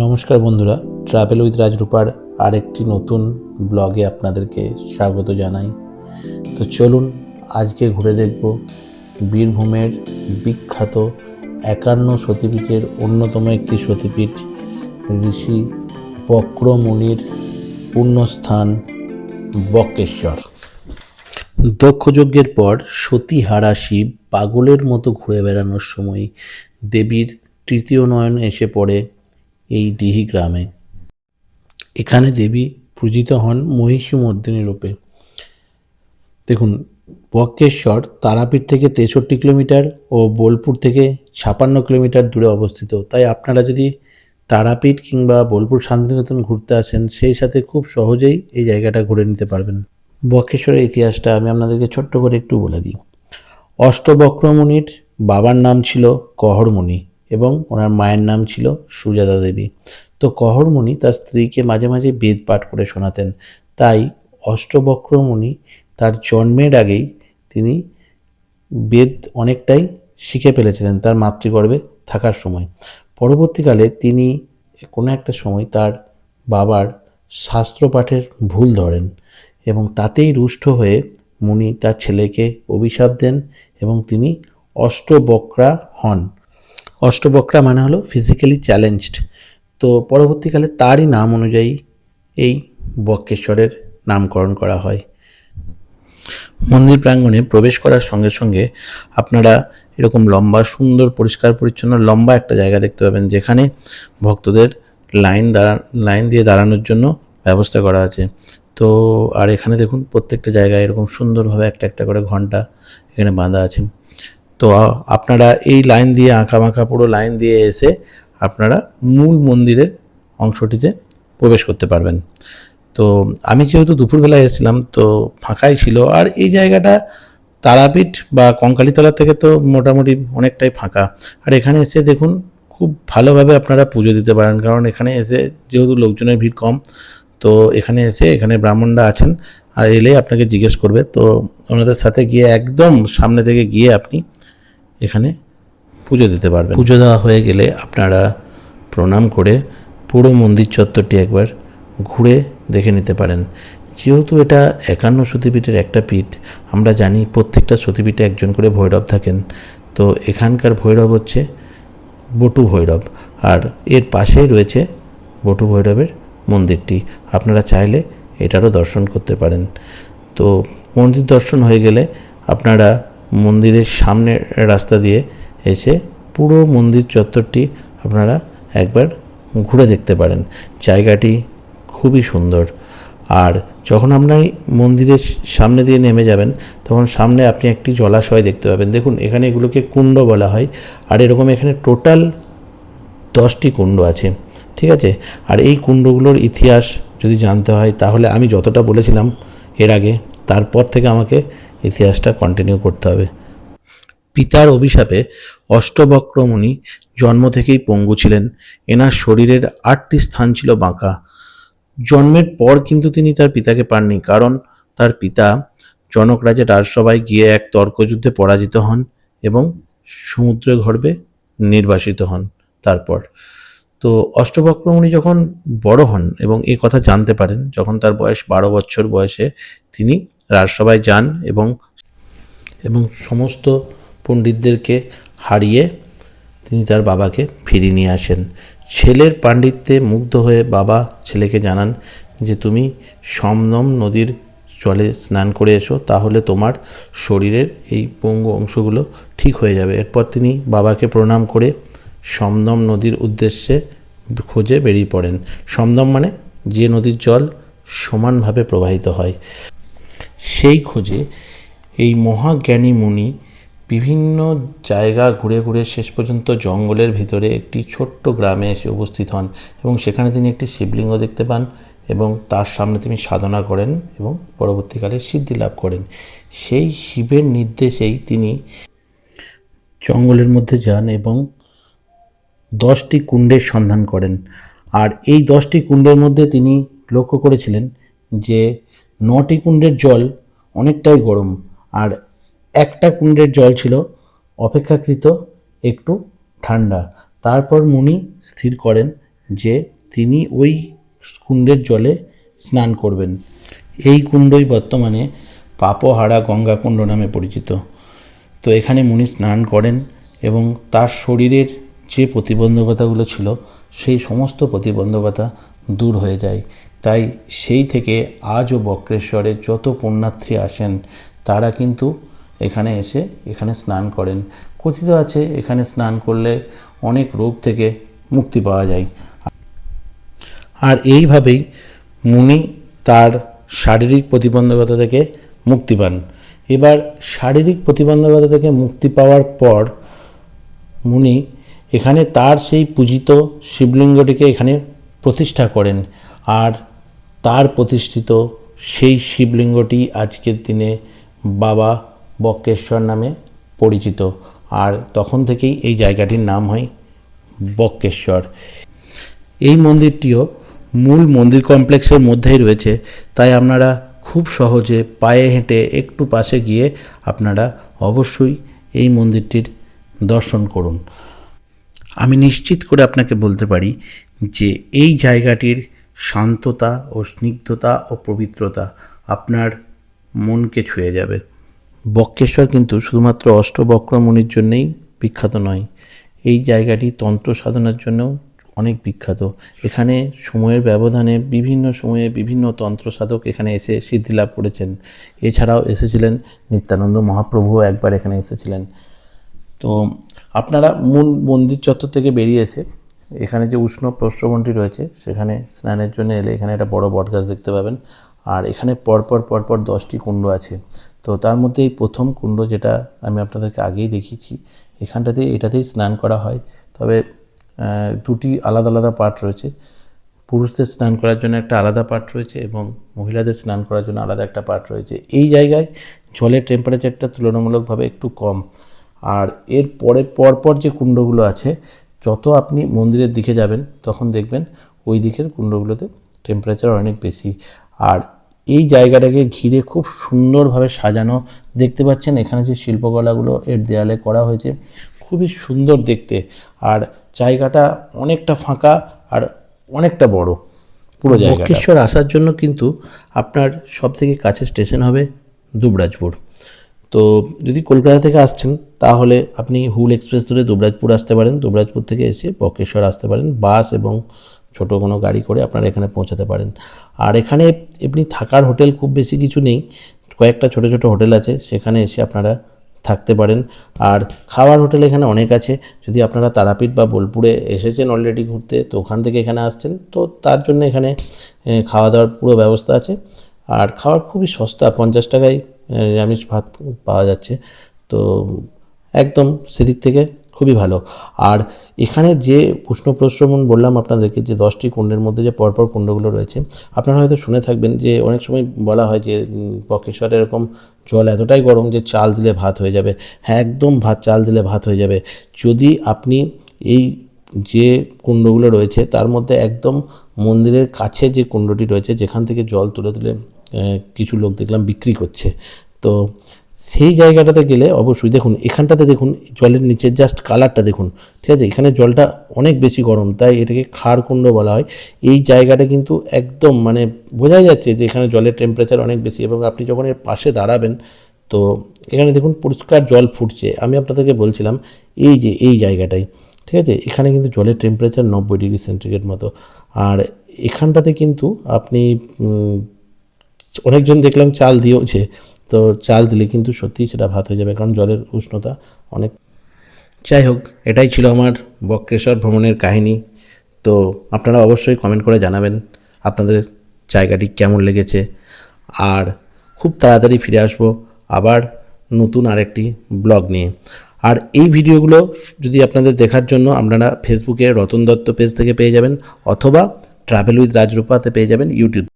নমস্কার বন্ধুরা, travel with রাজরূপার আরেকটি নতুন ব্লগে আপনাদেরকে স্বাগত জানাই। তো চলুন আজকে ঘুরে দেখব বীরভূমের বিখ্যাত ৫১ সতীপীঠের অন্যতম একটি সতীপীঠ ঋষি বক্রমুনির পুণ্যস্থান বক্রেশ্বর। দক্ষযজ্ঞের পর সতীহারা শিব পাগলের মতো ঘুরে বেড়ানোর সময় দেবীর তৃতীয় নয়ন এসে পড়ে এই ডিহি গ্রামে। এখানে দেবী পূজিত হন মহিষীমর্দিনী রূপে। দেখুন, বক্রেশ্বর তারাপীঠ থেকে ৬৩ কিলোমিটার ও বোলপুর থেকে ৫৬ কিলোমিটার দূরে অবস্থিত। তাই আপনারা যদি তারাপীঠ কিংবা বোলপুর শান্তিনিকেতন ঘুরতে আসেন, সেই সাথে খুব সহজেই এই জায়গাটা ঘুরে নিতে পারবেন। বক্রেশ্বরের ইতিহাসটা আমি আপনাদেরকে ছোট্ট করে একটু বলে দিই। অষ্টবক্রমুনির বাবার নাম ছিল কহরমুনি এবং ওনার মায়ের নাম ছিল সুজাতা দেবী। তো কহরমুনি তার স্ত্রীকে মাঝে মাঝে বেদ পাঠ করে শোনাতেন। তাই অষ্টবক্রমুনি তার জন্মের আগেই তিনি বেদ অনেকটাই শিখে ফেলেছিলেন তার মাতৃগর্ভে থাকার সময়। পরবর্তীকালে তিনি কোনো একটা সময় তার বাবার শাস্ত্র পাঠের ভুল ধরেন এবং তাতেই রুষ্ট হয়ে মুনি তার ছেলেকে অভিশাপ দেন এবং তিনি অষ্টবক্রা হন। অষ্টবক্রা মানে হলো ফিজিক্যালি চ্যালেঞ্জড। তো পরবর্তীকালে তারই নাম অনুযায়ী এই বক্রেশ্বরের নামকরণ করা হয়। মন্দির প্রাঙ্গণে প্রবেশ করার সঙ্গে সঙ্গে আপনারা এরকম লম্বা, সুন্দর, পরিষ্কার পরিচ্ছন্ন লম্বা একটা জায়গা দেখতে পাবেন, যেখানে ভক্তদের লাইন দিয়ে দাঁড়ানোর জন্য ব্যবস্থা করা আছে। তো আর এখানে দেখুন, প্রত্যেকটা জায়গায় এরকম সুন্দরভাবে একটা একটা করে ঘন্টা এখানে বাঁধা আছে। তো আপনারা এই লাইন দিয়ে আঁকাবাঁকা পুরো লাইন দিয়ে এসে আপনারা মূল মন্দিরের অংশটিতে প্রবেশ করতে পারবেন। তো আমি যেহেতু দুপুরবেলায় এসেছিলাম, তো ফাঁকাই ছিল। আর এই জায়গাটা তারাপীঠ বা কঙ্কালীতলা থেকে তো মোটামুটি অনেকটাই ফাঁকা। আর এখানে এসে দেখুন, খুব ভালোভাবে আপনারা পুজো দিতে পারেন, কারণ এখানে এসে যেহেতু লোকজনের ভিড় কম, তো এখানে এসে এখানে ব্রাহ্মণরা আছেন, আর এলেই আপনাকে জিজ্ঞেস করবে। তো ওনাদের সাথে গিয়ে একদম সামনে থেকে গিয়ে আপনি এখানে পুজো দিতে পারবেন। পুজো দেওয়া হয়ে গেলে আপনারা প্রণাম করে পুরো মন্দির চত্বরটি একবার ঘুরে দেখে নিতে পারেন। যেহেতু এটা ৫১ সতীপীঠের একটা পীঠ, আমরা জানি প্রত্যেকটা সতীপীঠে একজন করে ভৈরব থাকেন। তো এখানকার ভৈরব হচ্ছে বটু ভৈরব, আর এর পাশেই রয়েছে বটু ভৈরবের মন্দিরটি। আপনারা চাইলে এটারও দর্শন করতে পারেন। তো মন্দির দর্শন হয়ে গেলে আপনারা মন্দিরের সামনের রাস্তা দিয়ে এসে পুরো মন্দির চত্বরটি আপনারা একবার ঘুরে দেখতে পারেন। জায়গাটি খুবই সুন্দর। আর যখন আপনার মন্দিরের সামনে দিয়ে নেমে যাবেন, তখন সামনে আপনি একটি জলাশয় দেখতে পাবেন। দেখুন, এখানে এগুলোকে কুণ্ড বলা হয়। আর এরকম এখানে টোটাল 10টি কুণ্ড আছে, ঠিক আছে। আর এই কুণ্ডগুলোর ইতিহাস যদি জানতে হয়, তাহলে আমি যতটা বলেছিলাম এর আগে, তারপর থেকে আমাকে ইতিহাসটা কন্টিনিউ করতে হবে। পিতার অভিশাপে অষ্টবক্রমুনি জন্ম থেকেই পঙ্গু ছিলেন। এনার শরীরের 8টি স্থান ছিল বাঁকা। জন্মের পর কিন্তু তিনি তার পিতাকে পাননি, কারণ তার পিতা জনক রাজের রাজসভায় গিয়ে এক তর্কযুদ্ধে পরাজিত হন এবং সমুদ্রের গর্ভে নির্বাসিত হন। তারপর তো অষ্টবক্রমুনি যখন বড় হন এবং এই কথা জানতে পারেন, যখন তার বয়স 12 বছর বয়সে তিনি রাজসভায় যান এবং সমস্ত পণ্ডিতদেরকে হারিয়ে তিনি তার বাবাকে ফিরিয়ে নিয়ে আসেন। ছেলের পাণ্ডিত্যে মুগ্ধ হয়ে বাবা ছেলেকে জানান যে তুমি সমদম নদীর জলে স্নান করে এসো, তাহলে তোমার শরীরের এই পঙ্গু অংশগুলো ঠিক হয়ে যাবে। এরপর তিনি বাবাকে প্রণাম করে সমদম নদীর উদ্দেশ্যে খোঁজে বেরিয়ে পড়েন। সমদম মানে যে নদীর জল সমানভাবে প্রবাহিত হয়। সেই খোঁজে এই মহাজ্ঞানী মুনি বিভিন্ন জায়গা ঘুরে ঘুরে শেষ পর্যন্ত জঙ্গলের ভিতরে একটি ছোট্ট গ্রামে এসে উপস্থিত হন এবং সেখানে তিনি একটি শিবলিঙ্গ দেখতে পান এবং তার সামনে তিনি সাধনা করেন এবং পরবর্তীকালে সিদ্ধি লাভ করেন। সেই শিবের নির্দেশেই তিনি জঙ্গলের মধ্যে যান এবং 10টি কুণ্ডের সন্ধান করেন। আর এই 10টি কুণ্ডের মধ্যে তিনি লক্ষ্য করেছিলেন যে 9টি কুণ্ডের জল অনেকটাই গরম, আর একটা কুণ্ডের জল ছিল অপেক্ষাকৃত একটু ঠান্ডা। তারপর মুনি স্থির করেন যে তিনি ওই কুণ্ডের জলে স্নান করবেন। এই কুণ্ডই বর্তমানে পাপহারা গঙ্গা কুণ্ড নামে পরিচিত। তো এখানে মুনি স্নান করেন এবং তার শরীরের যে প্রতিবন্ধকতাগুলো ছিল সেই সমস্ত প্রতিবন্ধকতা দূর হয়ে যায়। তাই সেই থেকে আজও বক্রেশ্বরে যত পুণ্যার্থী আসেন তারা কিন্তু এখানে এসে এখানে স্নান করেন। কথিত আছে এখানে স্নান করলে অনেক রোগ থেকে মুক্তি পাওয়া যায়। আর এইভাবেই মুনি তার শারীরিক প্রতিবন্ধকতা থেকে মুক্তি পান। এবার শারীরিক প্রতিবন্ধকতা থেকে মুক্তি পাওয়ার পর মুনি এখানে তার সেই পূজিত শিবলিঙ্গটিকে এখানে প্রতিষ্ঠা করেন। আর তার প্রতিষ্ঠিত সেই শিবলিঙ্গটি আজকের দিনে বাবা বক্রেশ্বর নামে পরিচিত। আর তখন থেকেই এই জায়গাটির নাম হয় বক্রেশ্বর। এই মন্দিরটিও মূল মন্দির কমপ্লেক্সের মধ্যেই রয়েছে, তাই আপনারা খুব সহজে পায়ে হেঁটে একটু পাশে গিয়ে আপনারা অবশ্যই এই মন্দিরটির দর্শন করুন। আমি নিশ্চিত করে আপনাকে বলতে পারি যে এই জায়গাটির শান্ততা ও স্নিগ্ধতা ও পবিত্রতা আপনার মনকে ছুঁয়ে যাবে। বক্রেশ্বর কিন্তু শুধুমাত্র অষ্টবক্র মুনির জন্যেই বিখ্যাত নয়, এই জায়গাটি তন্ত্র সাধনার জন্যও অনেক বিখ্যাত। এখানে সময়ের ব্যবধানে বিভিন্ন সময়ে বিভিন্ন তন্ত্র সাধক এখানে এসে সিদ্ধি লাভ করেছেন। এছাড়াও এসেছিলেন নিত্যানন্দ মহাপ্রভুও একবার এখানে এসেছিলেন। তো আপনারা মূল মন্দির চত্বর থেকে বেরিয়ে এসে এখানে যে উষ্ণ প্রস্রবণটি রয়েছে সেখানে স্নানের জন্য এলে এখানে একটা বড় বটগাছ দেখতে পাবেন। আর এখানে পরপর 10টি কুণ্ড আছে। তো তার মধ্যে এই প্রথম কুণ্ড যেটা আমি আপনাদেরকে আগেই দেখিয়েছি, এটাতেই স্নান করা হয়। তবে দুটি আলাদা আলাদা পার্ট রয়েছে। পুরুষদের স্নান করার জন্য একটা আলাদা পার্ট রয়েছে এবং মহিলাদের স্নান করার জন্য আলাদা একটা পার্ট রয়েছে। এই জায়গায় জলের টেম্পারেচারটা তুলনামূলকভাবে একটু কম। আর এর পরপর যে কুণ্ডগুলো আছে, যত আপনি মন্দিরের দিকে যাবেন তখন দেখবেন ওই দিকের কুণ্ডগুলোতে টেম্পারেচার অনেক বেশি। আর এই জায়গাটাকে ঘিরে খুব সুন্দরভাবে সাজানো দেখতে পাচ্ছেন। এখানে যে শিল্পকলাগুলো এর দেয়ালে করা হয়েছে খুবই সুন্দর দেখতে। আর জায়গাটা অনেকটা ফাঁকা আর অনেকটা বড় পুরো জায়গা। বক্রেশ্বর আসার জন্য কিন্তু আপনার সবথেকে কাছের স্টেশন হবে দুবরাজপুর। তো যদি কলকাতা থেকে আসছেন তাহলে আপনি হুল এক্সপ্রেস ধরে দুবরাজপুর আসতে পারেন। দুবরাজপুর থেকে এসে বক্রেশ্বর আসতে পারেন। বাস এবং ছোটো কোনো গাড়ি করে আপনারা এখানে পৌঁছাতে পারেন। আর এখানে এমনি থাকার হোটেল খুব বেশি কিছু নেই, কয়েকটা ছোটো ছোটো হোটেল আছে, সেখানে এসে আপনারা থাকতে পারেন। আর খাওয়ার হোটেল এখানে অনেক আছে। যদি আপনারা তারাপীঠ বা বোলপুরে এসেছেন অলরেডি ঘুরতে, তো ওখান থেকে এখানে আসছেন, তো তার জন্য এখানে খাওয়া দাওয়ার পুরো ব্যবস্থা আছে। আর খাওয়ার খুবই সস্তা, 50 টাকায় নিরামিষ ভাত পাওয়া যাচ্ছে। তো একদম সেদিক থেকে খুবই ভালো। আর এখানে যে উষ্ণ প্রস্রবণ বললাম আপনাদেরকে, যে 10টি কুণ্ডের মধ্যে যে পরপর কুণ্ডগুলো রয়েছে, আপনারা হয়তো শুনে থাকবেন যে অনেক সময় বলা হয় যে বক্রেশ্বরে এরকম জল এতটাই গরম যে চাল দিলে ভাত হয়ে যাবে। হ্যাঁ, একদম চাল দিলে ভাত হয়ে যাবে যদি আপনি এই যে কুণ্ডগুলো রয়েছে তার মধ্যে একদম মন্দিরের কাছে যে কুণ্ডটি রয়েছে, যেখান থেকে জল তুলে তুলে কিছু লোক দেখলাম বিক্রি করছে, তো সেই জায়গাটাতে গেলে অবশ্যই দেখুন, এখানটাতে দেখুন জলের নিচের জাস্ট কালারটা দেখুন, ঠিক আছে। এখানে জলটা অনেক বেশি গরম, তাই এটাকে খাড়কুণ্ড বলা হয়। এই জায়গাটা কিন্তু একদম মানে বোঝা যাচ্ছে যে এখানে জলের টেম্পারেচার অনেক বেশি। এবং আপনি যখন এর পাশে দাঁড়াবেন তো এখানে দেখুন পরিষ্কার জল ফুটছে। আমি আপনাদেরকে বলছিলাম এই যে এই জায়গাটাই, ঠিক আছে, এখানে কিন্তু জলের টেম্পারেচার 90 ডিগ্রি সেন্টিগ্রেড মতো। আর এখানটাতে কিন্তু আপনি অনেকজন দেখলাম চাল দিয়েওছে, তো চাল দিলে কিন্তু সত্যিই সেটা ভাত হয়ে যাবে, কারণ জলের উষ্ণতা অনেক। যাই হোক, এটাই ছিল আমার বক্রেশ্বর ভ্রমণের কাহিনী। তো আপনারা অবশ্যই কমেন্ট করে জানাবেন আপনাদের জায়গাটি কেমন লেগেছে। আর খুব তাড়াতাড়ি ফিরে আসবো আবার নতুন আরেকটি ব্লগ নিয়ে। আর এই ভিডিওগুলো যদি আপনাদের দেখার জন্য আপনারা ফেসবুকে রতন দত্ত পেজ থেকে পেয়ে যাবেন, অথবা ট্রাভেল উইথ রাজরূপাতে পেয়ে যাবেন ইউটিউব।